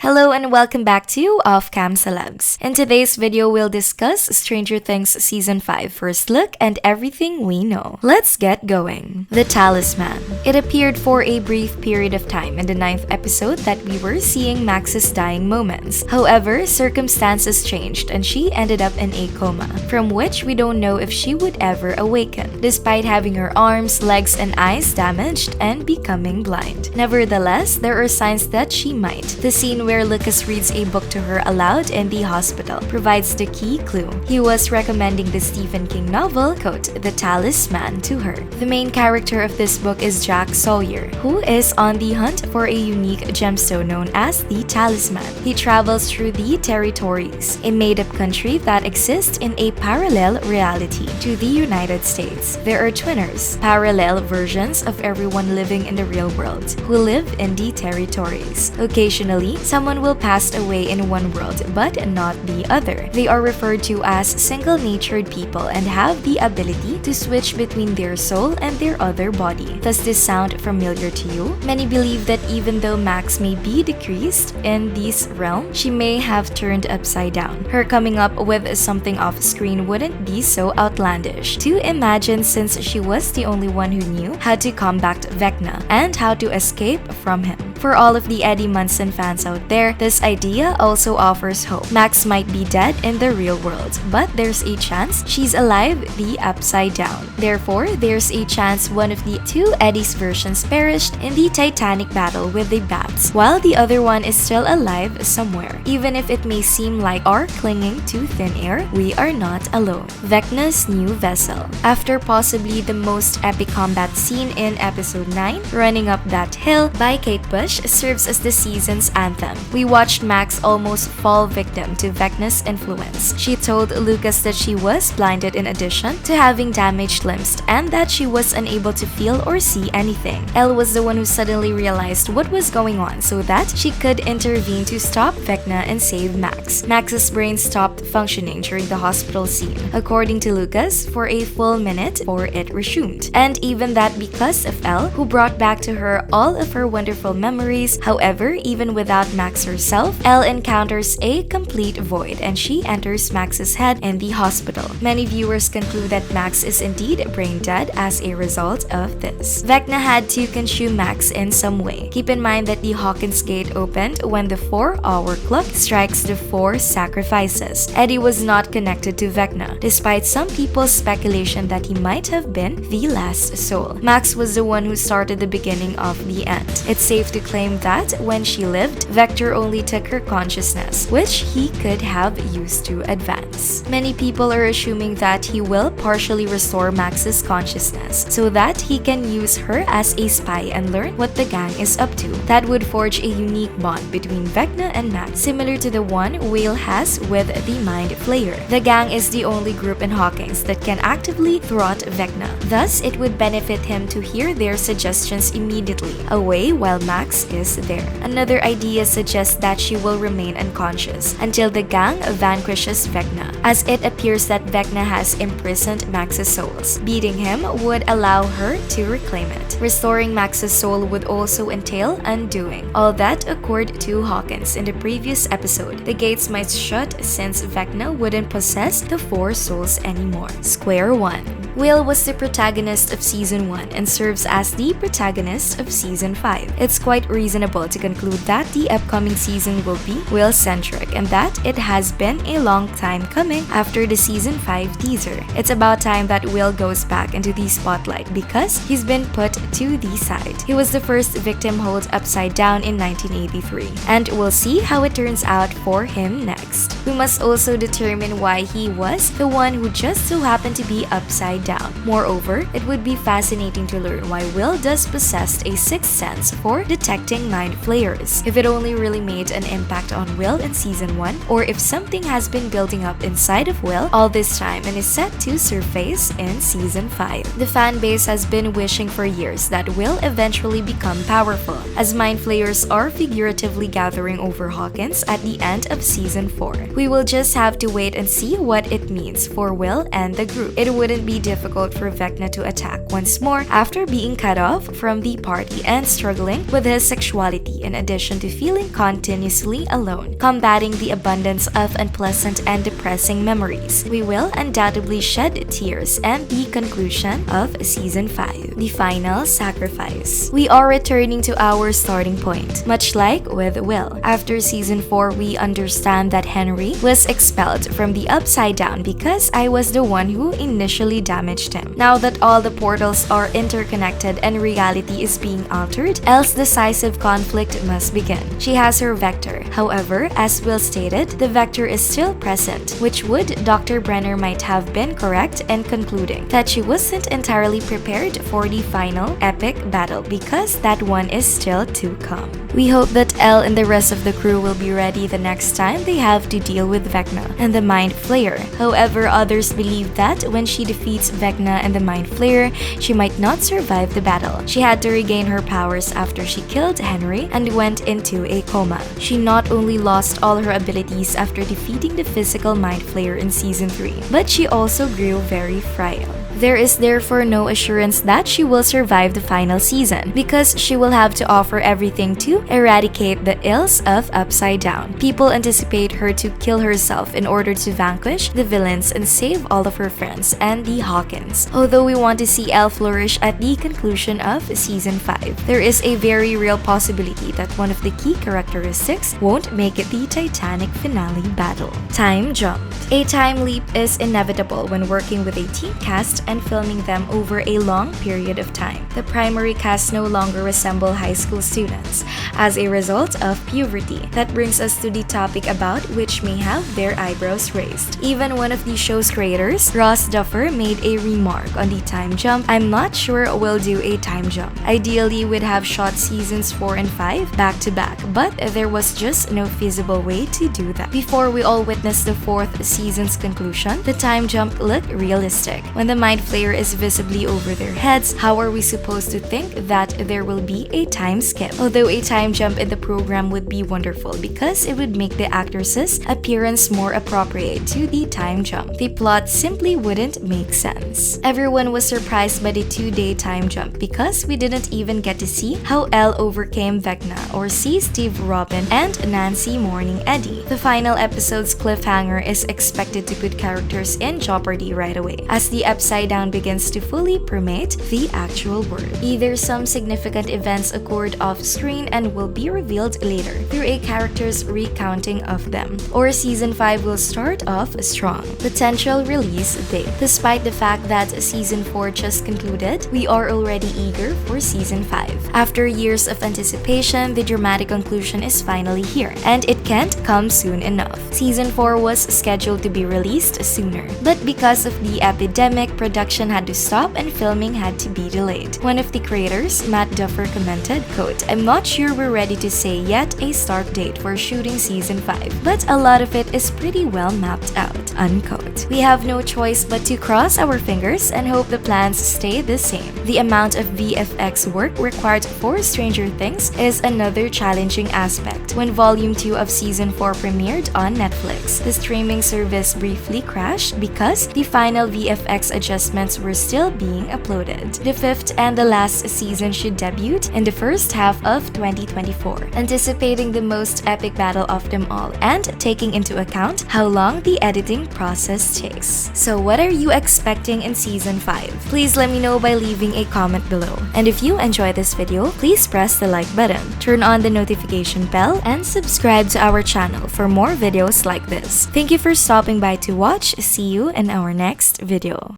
Hello and welcome back to Off-Cam Celebs. In today's video, we'll discuss Stranger Things Season 5 first look and everything we know. Let's get going. The Talisman. It appeared for a brief period of time in the 9th episode that we were seeing Max's dying moments. However, circumstances changed and she ended up in a coma, from which we don't know if she would ever awaken, despite having her arms, legs, and eyes damaged and becoming blind. Nevertheless, there are signs that she might. The scene where Lucas reads a book to her aloud in the hospital provides the key clue. He was recommending the Stephen King novel, quote, The Talisman to her. The main character of this book is Jack Sawyer, who is on the hunt for a unique gemstone known as the Talisman. He travels through the territories, a made-up country that exists in a parallel reality to the United States. There are twinners, parallel versions of everyone living in the real world, who live in the territories. Occasionally, someone will pass away in one world but not the other. They are referred to as single-natured people and have the ability to switch between their soul and their other body. Does this sound familiar to you? Many believe that even though Max may be decreased in this realm, she may have turned upside down. Her coming up with something off-screen wouldn't be so outlandish to imagine, since she was the only one who knew how to combat Vecna and how to escape from him. For all of the Eddie Munson fans out there, this idea also offers hope. Max might be dead in the real world, but there's a chance she's alive the upside down. Therefore, there's a chance one of the two Eddie's versions perished in the Titanic battle with the bats, while the other one is still alive somewhere. Even if it may seem like are clinging to thin air, we are not alone. Vecna's new vessel. After possibly the most epic combat scene in episode 9, Running Up That Hill by Kate Bush serves as the season's anthem. We watched Max almost fall victim to Vecna's influence. She told Lucas that she was blinded in addition to having damaged limbs and that she was unable to feel or see anything. Elle was the one who suddenly realized what was going on so that she could intervene to stop Vecna and save Max. Max's brain stopped functioning during the hospital scene, according to Lucas, for a full minute before it resumed. And even that because of Elle, who brought back to her all of her wonderful memories. However, even without Max herself, Elle encounters a complete void and she enters Max's head in the hospital. Many viewers conclude that Max is indeed brain dead as a result of this. Vecna had to consume Max in some way. Keep in mind that the Hawkins Gate opened when the 4-hour clock strikes the 4 sacrifices. Eddie was not connected to Vecna, despite some people's speculation that he might have been the last soul. Max was the one who started the beginning of the end. It's safe to claim that when she lived, Vector only took her consciousness, which he could have used to advance. Many people are assuming that he will partially restore Max's consciousness so that he can use her as a spy and learn what the gang is up to. That would forge a unique bond between Vecna and Max, similar to the one Whale has with the Mind Flayer. The gang is the only group in Hawkins that can actively thwart Vecna. Thus, it would benefit him to hear their suggestions immediately away while Max is there. Another idea suggests that she will remain unconscious until the gang vanquishes Vecna, as it appears that Vecna has imprisoned Max's souls. Beating him would allow her to reclaim it. Restoring Max's soul would also entail undoing all that occurred to Hawkins in the previous episode. The gates might shut since Vecna wouldn't possess the 4 souls anymore. Square one. Will was the protagonist of Season 1 and serves as the protagonist of Season 5. It's quite reasonable to conclude that the upcoming season will be Will-centric and that it has been a long time coming after the Season 5 teaser. It's about time that Will goes back into the spotlight because he's been put to the side. He was the first victim held upside down in 1983, and we'll see how it turns out for him next. We must also determine why he was the one who just so happened to be upside down. Moreover, it would be fascinating to learn why Will does possess a sixth sense for detecting mind flayers. If it only really made an impact on Will in Season 1, or if something has been building up inside of Will all this time and is set to surface in Season 5. The fan base has been wishing for years that Will eventually become powerful, as mind flayers are figuratively gathering over Hawkins at the end of Season 4. We will just have to wait and see what it means for Will and the group. It wouldn't be difficult difficult for Vecna to attack once more after being cut off from the party and struggling with his sexuality in addition to feeling continuously alone, combating the abundance of unpleasant and depressing memories. We will undoubtedly shed tears and the conclusion of Season 5, the final sacrifice. We are returning to our starting point, much like with Will. After Season 4, we understand that Henry was expelled from the Upside Down because I was the one who initially damaged him. Now that all the portals are interconnected and reality is being altered, Elle's decisive conflict must begin. She has her vector. However, as Will stated, the vector is still present, which would Dr. Brenner might have been correct in concluding that she wasn't entirely prepared for the final epic battle because that one is still to come. We hope that Elle and the rest of the crew will be ready the next time they have to deal with Vecna and the Mind Flayer. However, others believe that when she defeats Vecna and the Mind Flayer, she might not survive the battle. She had to regain her powers after she killed Henry and went into a coma. She not only lost all her abilities after defeating the physical Mind Flayer in Season 3, but she also grew very frail. There is therefore no assurance that she will survive the final season because she will have to offer everything to eradicate the ills of Upside Down. People anticipate her to kill herself in order to vanquish the villains and save all of her friends and the Hawkins. Although we want to see Elle flourish at the conclusion of Season 5, there is a very real possibility that one of the key characteristics won't make it the Titanic finale battle. Time jump. A time leap is inevitable when working with a team cast and filming them over a long period of time. The primary cast no longer resemble high school students as a result of puberty. That brings us to the topic about which may have their eyebrows raised. Even one of the show's creators, Ross Duffer, made a remark on the time jump. I'm not sure we'll do a time jump. Ideally, we'd have shot seasons 4 and 5 back to back, but there was just no feasible way to do that. Before we all witnessed the 4th season's conclusion, the time jump looked realistic. When the Mind Flayer is visibly over their heads, how are we supposed to think that there will be a time skip? Although a time jump in the program would be wonderful because it would make the actress's appearance more appropriate to the time jump, the plot simply wouldn't make sense. Everyone was surprised by the 2-day time jump because we didn't even get to see how Elle overcame Vecna or see Steve Robin and Nancy mourning Eddie. The final episode's cliffhanger is expected to put characters in jeopardy right away as the Upside Down begins to fully permeate the actual world. Either some significant events occurred off-screen and will be revealed later through a character's recounting of them, or Season 5 will start off strong. Potential release date. Despite the fact that Season 4 just concluded, we are already eager for Season 5. After years of anticipation, the dramatic conclusion is finally here, and it can't come soon enough. Season 4 was scheduled to be released sooner, but because of the epidemic, production had to stop and filming had to be delayed. One of the creators, Matt Duffer, commented, quote, "I'm not sure we're ready to say yet a start date for shooting Season 5, but a lot of it is pretty well mapped out," unquote. We have no choice but to cross our fingers and hope the plans stay the same. The amount of VFX work required for Stranger Things is another challenging aspect. When Volume 2 of Season 4 premiered on Netflix, the streaming service briefly crashed because the final VFX adjustments were still being uploaded. The 5th and the last season should debut in the first half of 2024, anticipating the most epic battle of them all and taking into account how long the editing process takes. So what are you expecting in Season 5? Please let me know by leaving a comment below. And if you enjoyed this video, please press the like button, turn on the notification bell, and subscribe to our channel for more videos like this. Thank you for stopping by to watch. See you in our next video.